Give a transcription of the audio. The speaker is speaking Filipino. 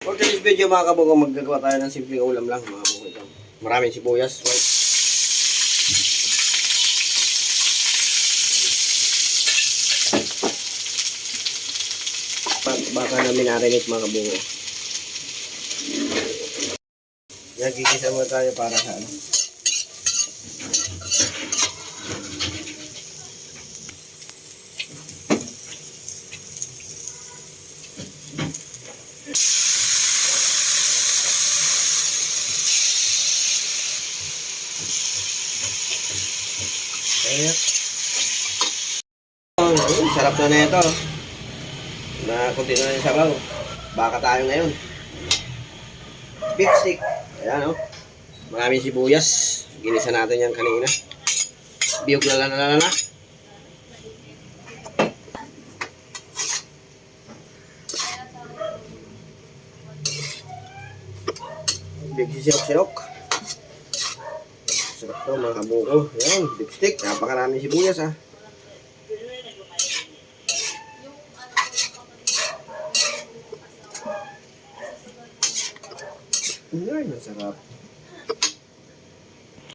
For today's video mga kabungo, maggagawa tayo ng simpleng ulam lang mga kabungo ito. Maraming sibuyas, white. Baka na minarinate mga kabungo. Yan, gigisa mo tayo para sa ano. Ayan. Sarap na ito. Na kunti na yung sabaw. Baka tayo ngayon. Beef stick. Ayan o. Maraming sibuyas. Ginisa natin yan kanina. Biyog na. Biyog sisirok-sirok. Sarap to mga kabuko. Ayan, beef stick. Napakaraming sibuyas ah. Ay, masarap.